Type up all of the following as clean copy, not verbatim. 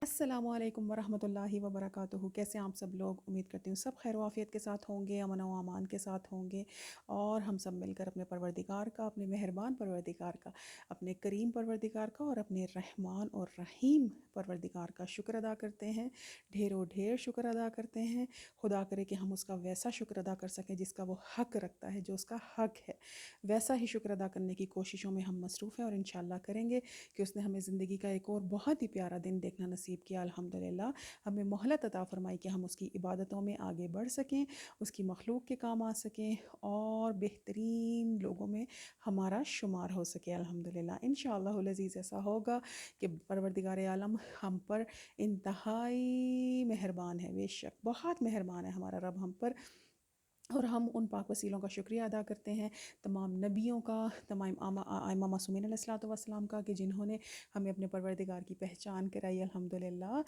السلام علیکم ورحمۃ اللہ وبرکاتہ۔ کیسے ہیں آپ سب لوگ؟ امید کرتی ہوں سب خیر و عافیت کے ساتھ ہوں گے، امن و امان کے ساتھ ہوں گے، اور ہم سب مل کر اپنے پروردگار کا، اپنے مہربان پروردگار کا، اپنے کریم پروردگار کا اور اپنے رحمان اور رحیم پروردگار کا شکر ادا کرتے ہیں، ڈھیروں ڈھیر شکر ادا کرتے ہیں۔ خدا کرے کہ ہم اس کا ویسا شکر ادا کر سکیں جس کا وہ حق رکھتا ہے، جو اس کا حق ہے، ویسا ہی شکر ادا کرنے کی کوششوں میں ہم مصروف ہیں، اور انشاءاللہ کریں گے کہ اس نے ہمیں زندگی کا ایک اور بہت ہی پیارا دن دیکھنا نصیب کیا۔ الحمدللہ ہمیں مہلت عطا فرمائی کہ ہم اس کی عبادتوں میں آگے بڑھ سکیں، اس کی مخلوق کے کام آ سکیں، اور بہترین لوگوں میں ہمارا شمار ہو سکے۔ الحمدللہ انشاءاللہ العزیز ایسا ہوگا کہ پروردگار عالم ہم پر انتہائی مہربان ہے، بے شک بہت مہربان ہے ہمارا رب ہم پر، اور ہم ان پاک وسیلوں کا شکریہ ادا کرتے ہیں، تمام نبیوں کا، تمام ائمہ معصومین علیہ الصلوۃ والسلام کا، کہ جنہوں نے ہمیں اپنے پروردگار کی پہچان کرائی۔ الحمدللہ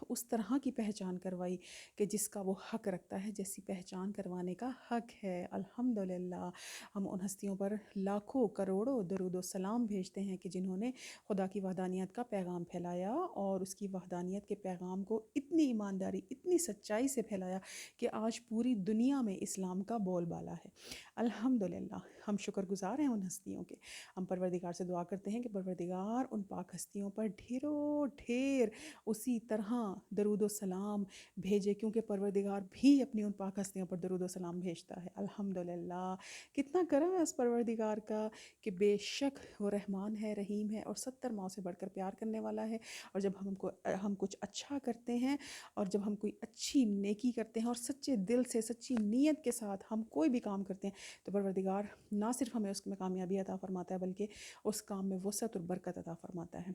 اس طرح کی پہچان کروائی کہ جس کا وہ حق رکھتا ہے، جیسی پہچان کروانے کا حق ہے۔ الحمدللہ ہم ان ہستیوں پر لاکھوں کروڑوں درود و سلام بھیجتے ہیں کہ جنہوں نے خدا کی وحدانیت کا پیغام پھیلایا، اور اس کی وحدانیت کے پیغام کو اتنی ایمانداری، اتنی سچائی سے پھیلایا کہ آج پوری دنیا میں اسلام کا بول بالا ہے۔ الحمدللہ ہم شکر گزار ہیں ان ہستیوں کے۔ ہم پروردگار سے دعا کرتے ہیں کہ پروردگار ان پاک ہستیوں پر ڈھیروں ڈھیر اسی طرح درود و سلام بھیجے، کیونکہ پروردگار بھی اپنی ان پاک ہستیوں پر درود و سلام بھیجتا ہے۔ الحمدللہ کتنا کرم ہے اس پروردگار کا کہ بے شک وہ رحمان ہے، رحیم ہے، اور 70 ماؤں سے بڑھ کر پیار کرنے والا ہے۔ اور جب ہم کچھ اچھا کرتے ہیں، اور جب ہم کوئی اچھی نیکی کرتے ہیں، اور سچے دل سے، سچی نیت کے ساتھ ہم کوئی بھی کام کرتے ہیں، تو پروردگار نہ صرف ہمیں اس میں کامیابی عطا فرماتا ہے، بلکہ اس کام میں وسعت اور برکت عطا فرماتا ہے۔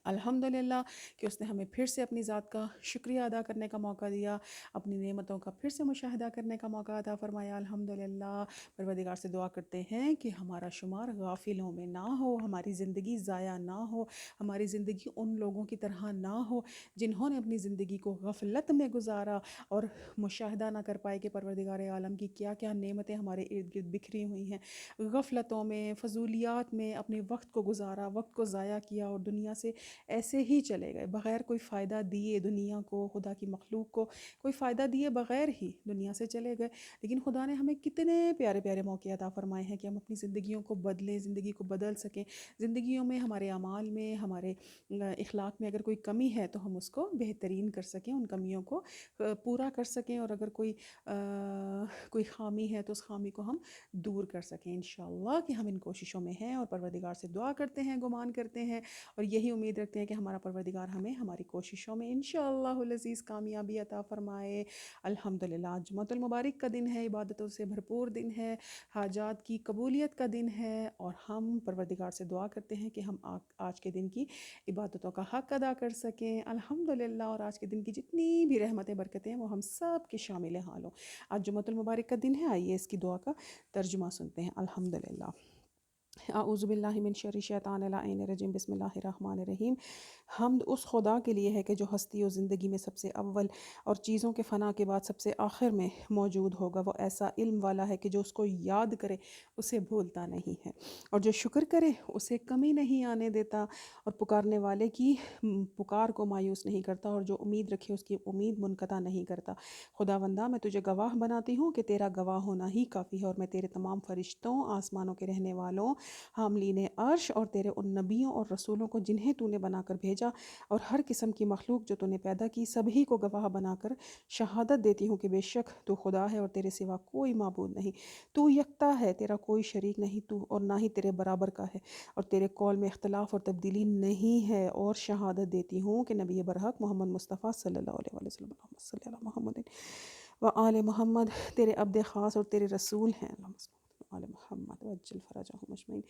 الحمدللہ کہ اس نے ہمیں پھر سے اپنی ذات کا شکریہ ادا کرنے کا موقع دیا، اپنی نعمتوں کا پھر سے مشاہدہ کرنے کا موقع عطا فرمایا۔ الحمدللہ پروردگار سے دعا کرتے ہیں کہ ہمارا شمار غافلوں میں نہ ہو، ہماری زندگی ضائع نہ ہو، ہماری زندگی ان لوگوں کی طرح نہ ہو جنہوں نے اپنی زندگی کو غفلت میں گزارا اور مشاہدہ نہ کر پائے کہ پروردگار عالم کی کیا کیا نعمتیں ہمارے ارد گرد بکھری ہوئی ہیں۔ غفلتوں میں، فضولیات میں اپنے وقت کو گزارا، وقت کو ضائع کیا، اور دنیا سے ایسے ہی چلے گئے بغیر کوئی فائدہ دیے، دنیا کو، خدا کی مخلوق کو کوئی فائدہ دیے بغیر ہی دنیا سے چلے گئے۔ لیکن خدا نے ہمیں کتنے پیارے پیارے موقع عطا فرمائے ہیں کہ ہم اپنی زندگیوں کو بدلیں، زندگی کو بدل سکیں، زندگیوں میں، ہمارے اعمال میں، ہمارے اخلاق میں اگر کوئی کمی ہے تو ہم اس کو بہترین کر سکیں، ان کمیوں کو پورا کر سکیں، اور اگر کوئی خامی ہے تو اس خامی کو ہم دور کر سکیں۔ انشاءاللہ کہ ہم ان کوششوں میں ہیں، اور پروردگار سے دعا کرتے ہیں، گمان کرتے ہیں، اور یہی امید رکھتے ہیں کہ ہمارا پروردگار ہمیں ہماری کوششوں میں انشاءاللہ العزیز کامیابی عطا فرمائے۔ الحمدللہ آج جمعۃ المبارک کا دن ہے، عبادتوں سے بھرپور دن ہے، حاجات کی قبولیت کا دن ہے، اور ہم پروردگار سے دعا کرتے ہیں کہ ہم آج کے دن کی عبادتوں کا حق ادا کر سکیں۔ الحمدللہ اور آج کے دن کی جتنی بھی رحمتیں، برکتیں ہیں، وہ ہم سب کے شامل حال ہوں۔ آج جمعۃ المبارک کا دن ہے، آئیے اس کی دعا کا ترجمہ سنتے ہیں۔ الحمدللہ اعوذ باللہ من شر الشیطان اللعین الرجیم، بسم اللہ الرحمن الرحیم۔ حمد اس خدا کے لیے ہے کہ جو ہستی و زندگی میں سب سے اول اور چیزوں کے فنا کے بعد سب سے آخر میں موجود ہوگا۔ وہ ایسا علم والا ہے کہ جو اس کو یاد کرے اسے بھولتا نہیں ہے، اور جو شکر کرے اسے کمی نہیں آنے دیتا، اور پکارنے والے کی پکار کو مایوس نہیں کرتا، اور جو امید رکھے اس کی امید منقطع نہیں کرتا۔ خداوندا میں تجھے گواہ بناتی ہوں کہ تیرا گواہ ہونا ہی کافی ہے، اور میں تیرے تمام فرشتوں، آسمانوں کے رہنے والوں، حاملین عرش، اور تیرے ان نبیوں اور رسولوں کو جنہیں تو نے بنا کر بھیجا، اور ہر قسم کی مخلوق جو تو نے پیدا کی، سبھی کو گواہ بنا کر شہادت دیتی ہوں کہ بے شک تو خدا ہے، اور تیرے سوا کوئی معبود نہیں۔ تو یکتا ہے، تیرا کوئی شریک نہیں، تو اور نہ ہی تیرے برابر کا ہے، اور تیرے قول میں اختلاف اور تبدیلی نہیں ہے۔ اور شہادت دیتی ہوں کہ نبی برحق محمد مصطفیٰ صلی اللہ علیہ وسلم، اللہم صلی علی محمد و آل محمد، تیرے عبد خاص اور تیرے رسول ہیں، اللہم صلی آل محمد وعجل فرجہم اجمعین۔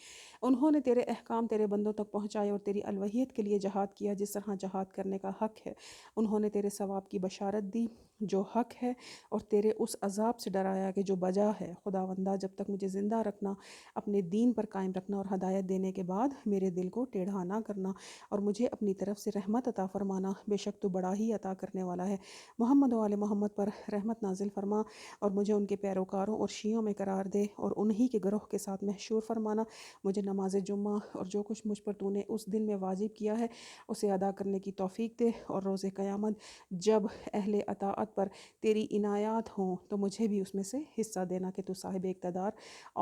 انہوں نے تیرے احکام تیرے بندوں تک پہنچائے، اور تیری الوحیت کے لیے جہاد کیا جس طرح جہاد کرنے کا حق ہے۔ انہوں نے تیرے ثواب کی بشارت دی، جو حق ہے، اور تیرے اس عذاب سے ڈرایا کہ جو بجا ہے۔ خداوندہ جب تک مجھے زندہ رکھنا، اپنے دین پر قائم رکھنا، اور ہدایت دینے کے بعد میرے دل کو ٹیڑھا نہ کرنا، اور مجھے اپنی طرف سے رحمت عطا فرمانا، بے شک تو بڑا ہی عطا کرنے والا ہے۔ محمد و آل محمد پر رحمت نازل فرما، اور مجھے ان کے پیروکاروں اور شیعوں میں قرار دے، اور انہی کے گروہ کے ساتھ محشور فرمانا۔ مجھے نماز جمعہ اور جو کچھ مجھ پر تو نے اس دن میں واجب کیا ہے اسے ادا کرنے کی توفیق دے، اور روز قیامت جب اہل اطاعت پر تیری عنایات ہوں تو مجھے بھی اس میں سے حصہ دینا کہ تو صاحب اقتدار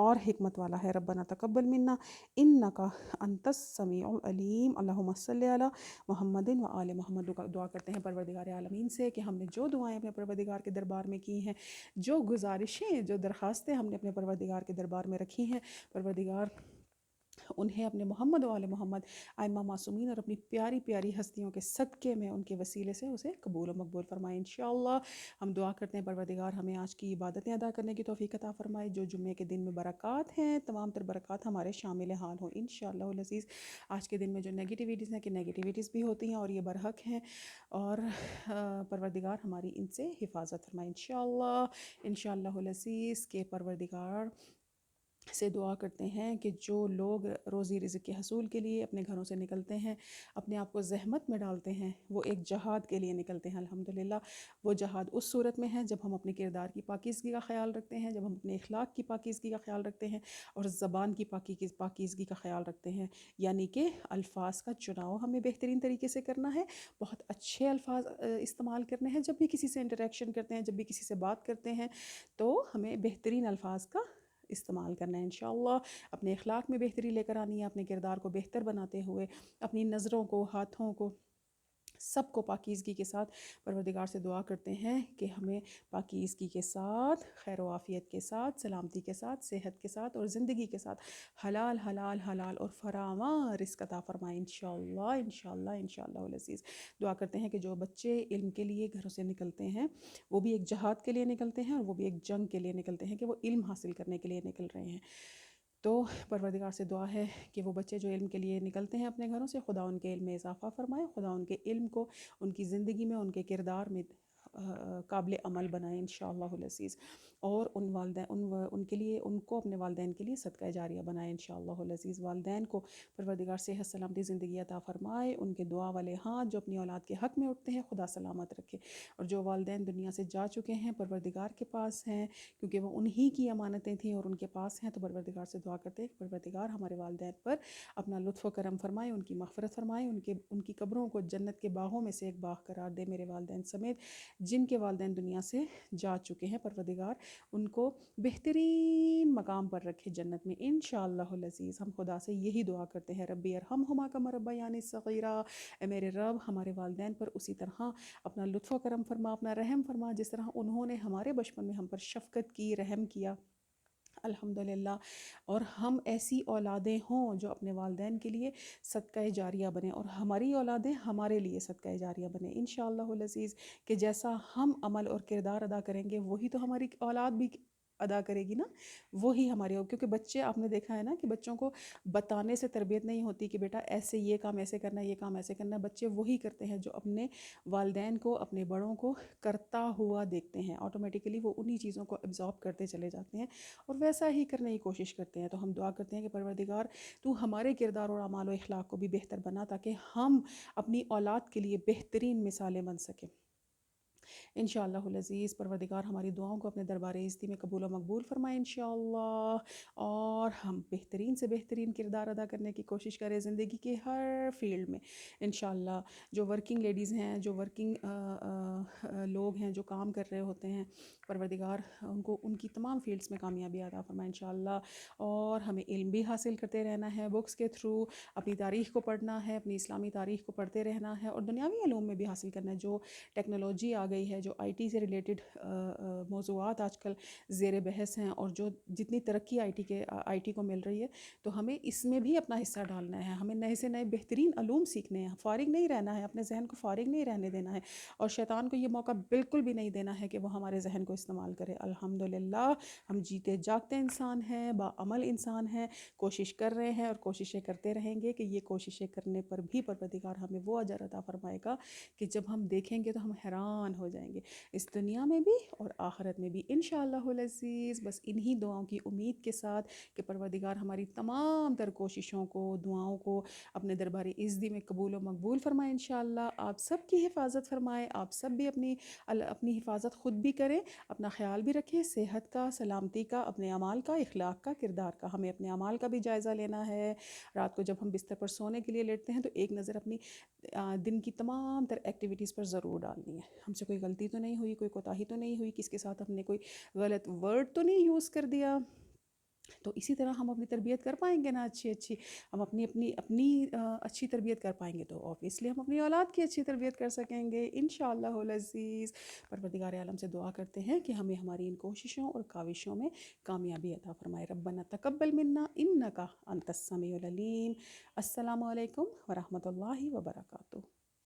اور حکمت والا ہے۔ ربنا تقبل منا انکا انت السمیع العلیم، اللہم صلی علی محمد و آل محمد۔ دعا کرتے ہیں پروردگار عالمین سے کہ ہم نے جو دعائیں اپنے پروردگار کے دربار میں کی ہیں، جو گزارشیں، جو درخواستیں ہم نے اپنے پروردگار کے دربار میں رکھی ہیں، پروردگار انہیں اپنے محمد و آل محمد ائمہ معصومین اور اپنی پیاری پیاری ہستیوں کے صدقے میں ان کے وسیلے سے اسے قبول و مقبول فرمائے انشاءاللہ۔ ہم دعا کرتے ہیں پروردگار ہمیں آج کی عبادتیں ادا کرنے کی توفیق عطا فرمائے، جو جمعے کے دن میں برکات ہیں تمام تر برکات ہمارے شامل حال ہوں انشاءاللہ العزیز۔ آج کے دن میں جو نیگیٹیویٹیز ہیں کہ نیگیٹیویٹیز بھی ہوتی ہیں اور یہ برحق ہیں، اور پروردگار ہماری ان سے حفاظت فرمائے انشاءاللہ العزیز۔ کے پروردگار سے دعا کرتے ہیں کہ جو لوگ روزی رزق کے حصول کے لیے اپنے گھروں سے نکلتے ہیں، اپنے آپ کو زحمت میں ڈالتے ہیں، وہ ایک جہاد کے لیے نکلتے ہیں الحمدللہ۔ وہ جہاد اس صورت میں ہے جب ہم اپنے کردار کی پاکیزگی کا خیال رکھتے ہیں، جب ہم اپنے اخلاق کی پاکیزگی کا خیال رکھتے ہیں، اور زبان کی پاکیزگی کا خیال رکھتے ہیں، یعنی کہ الفاظ کا چناؤ ہمیں بہترین طریقے سے کرنا ہے، بہت اچھے الفاظ استعمال کرنے ہیں۔ جب بھی کسی سے انٹریکشن کرتے ہیں، جب بھی کسی سے بات کرتے ہیں تو ہمیں بہترین الفاظ کا استعمال کرنا ہے انشاءاللہ۔ اپنے اخلاق میں بہتری لے کر آنی ہے، اپنے کردار کو بہتر بناتے ہوئے، اپنی نظروں کو، ہاتھوں کو، سب کو پاکیزگی کے ساتھ پروردگار سے دعا کرتے ہیں کہ ہمیں پاکیزگی کے ساتھ، خیر و عافیت کے ساتھ، سلامتی کے ساتھ، صحت کے ساتھ اور زندگی کے ساتھ حلال حلال حلال اور فراواں رزق عطا فرمائے انشاءاللہ انشاءاللہ انشاءاللہ العزیز۔ دعا کرتے ہیں کہ جو بچے علم کے لیے گھروں سے نکلتے ہیں، وہ بھی ایک جہاد کے لیے نکلتے ہیں، اور وہ بھی ایک جنگ کے لیے نکلتے ہیں کہ وہ علم حاصل کرنے کے لیے نکل رہے ہیں۔ تو پروردگار سے دعا ہے کہ وہ بچے جو علم کے لیے نکلتے ہیں اپنے گھروں سے، خدا ان کے علم میں اضافہ فرمائے، خدا ان کے علم کو ان کی زندگی میں، ان کے کردار میں قابل عمل بنائے انشاءاللہ العزیز، اور ان کے لیے، ان کو اپنے والدین کے لیے صدقہ جاریہ بنائے انشاءاللہ العزیز۔ والدین کو پروردگار صحت سلامتی زندگی عطا فرمائے، ان کے دعا والے ہاتھ جو اپنی اولاد کے حق میں اٹھتے ہیں خدا سلامت رکھے، اور جو والدین دنیا سے جا چکے ہیں پروردگار کے پاس ہیں، کیونکہ وہ انہی کی امانتیں تھیں اور ان کے پاس ہیں، تو پروردگار سے دعا کرتے ہیں کہ پروردگار ہمارے والدین پر اپنا لطف و کرم فرمائے، ان کی مغفرت فرمائے، ان کی قبروں کو جنت کے باغوں میں سے ایک باغ قرار دے، میرے والدین سمیت جن کے والدین دنیا سے جا چکے ہیں، پروردگار ان کو بہترین مقام پر رکھے جنت میں انشاءاللہ العزیز۔ ہم خدا سے یہی دعا کرتے ہیں، ربی ارحمہما کما ربیانی صغیرا، اے میرے رب ہمارے والدین پر اسی طرح اپنا لطف و کرم فرما، اپنا رحم فرما، جس طرح انہوں نے ہمارے بچپن میں ہم پر شفقت کی، رحم کیا الحمدللہ، اور ہم ایسی اولادیں ہوں جو اپنے والدین کے لیے صدقہ جاریہ بنیں، اور ہماری اولادیں ہمارے لیے صدقہ جاریہ بنیں انشاءاللہ العزیز، کہ جیسا ہم عمل اور کردار ادا کریں گے وہی تو ہماری اولاد بھی ادا کرے گی نا، وہی ہمارے کیونکہ بچے، آپ نے دیکھا ہے نا کہ بچوں کو بتانے سے تربیت نہیں ہوتی کہ بیٹا ایسے یہ کام ایسے کرنا ہے، یہ کام ایسے کرنا ہے، بچے وہی کرتے ہیں جو اپنے والدین کو، اپنے بڑوں کو کرتا ہوا دیکھتے ہیں، آٹومیٹیکلی وہ انہی چیزوں کو ابزارب کرتے چلے جاتے ہیں اور ویسا ہی کرنے کی کوشش کرتے ہیں۔ تو ہم دعا کرتے ہیں کہ پروردگار تو ہمارے کردار اور اعمال و اخلاق کو بھی بہتر بنا، تاکہ ہم اپنی اولاد کے لیے بہترین مثالیں بن سکیں انشاءاللہ العزیز۔ پروردگار ہماری دعاؤں کو اپنے دربار عزتی میں قبول و مقبول فرمائے انشاءاللہ، اور ہم بہترین سے بہترین کردار ادا کرنے کی کوشش کریں زندگی کے ہر فیلڈ میں انشاءاللہ۔ جو ورکنگ لیڈیز ہیں، جو ورکنگ لوگ ہیں، جو کام کر رہے ہوتے ہیں، پروردگار ان کو ان کی تمام فیلڈز میں کامیابی عطا فرمائے انشاءاللہ، اور ہمیں علم بھی حاصل کرتے رہنا ہے، بکس کے تھرو اپنی تاریخ کو پڑھنا ہے، اپنی اسلامی تاریخ کو پڑھتے رہنا ہے، اور دنیاوی علوم میں بھی حاصل کرنا ہے۔ جو ٹیکنالوجی آ گئی ہے، جو آئی ٹی سے ریلیٹڈ موضوعات آج کل زیر بحث ہیں، اور جو جتنی ترقی آئی ٹی کو مل رہی ہے، تو ہمیں اس میں بھی اپنا حصہ ڈالنا ہے، ہمیں نئے سے نئے بہترین علوم سیکھنے ہیں، فارغ نہیں رہنا ہے، اپنے ذہن کو فارغ نہیں رہنے دینا ہے، اور شیطان کو یہ موقع بالکل بھی نہیں دینا ہے کہ وہ ہمارے ذہن کو استعمال کرے۔ الحمدللہ ہم جیتے جاگتے انسان ہیں، باعمل انسان ہیں، کوشش کر رہے ہیں اور کوششیں کرتے رہیں گے کہ یہ کوششیں کرنے پر بھی پروردگار ہمیں وہ اجر عطا فرمائے گا کہ جب ہم دیکھیں گے تو ہم حیران ہو جائیں گے، اس دنیا میں بھی اور آخرت میں بھی انشاءاللہ العزیز۔ بس انہی دعاؤں کی امید کے ساتھ کہ پروردگار ہماری تمام تر کوششوں کو، دعاؤں کو اپنے دربار عزتی میں قبول و مقبول فرمائے انشاءاللہ، آپ سب کی حفاظت فرمائے، آپ سب بھی اپنی حفاظت خود بھی کریں، اپنا خیال بھی رکھیں، صحت کا، سلامتی کا، اپنے اعمال کا، اخلاق کا، کردار کا۔ ہمیں اپنے اعمال کا بھی جائزہ لینا ہے۔ رات کو جب ہم بستر پر سونے کے لیے لیٹتے ہیں تو ایک نظر اپنی دن کی تمام تر ایکٹیویٹیز پر ضرور ڈالنی ہے، ہم سے کوئی غلطی تو نہیں ہوئی، کوئی کوتاہی تو نہیں ہوئی، کس کے ساتھ ہم نے کوئی غلط ورڈ تو نہیں یوز کر دیا۔ تو اسی طرح ہم اپنی تربیت کر پائیں گے نا اچھی، ہم اپنی اچھی تربیت کر پائیں گے تو اوبویسلی ہم اپنی اولاد کی اچھی تربیت کر سکیں گے انشاءاللہ العزیز۔ پروردگار عالم سے دعا کرتے ہیں کہ ہمیں ہماری ان کوششوں اور کاوشوں میں کامیابی عطا فرمائے۔ ربنا تقبل منا انک انت السمیع العلیم۔ السلام علیکم ورحمۃ اللہ وبرکاتہ۔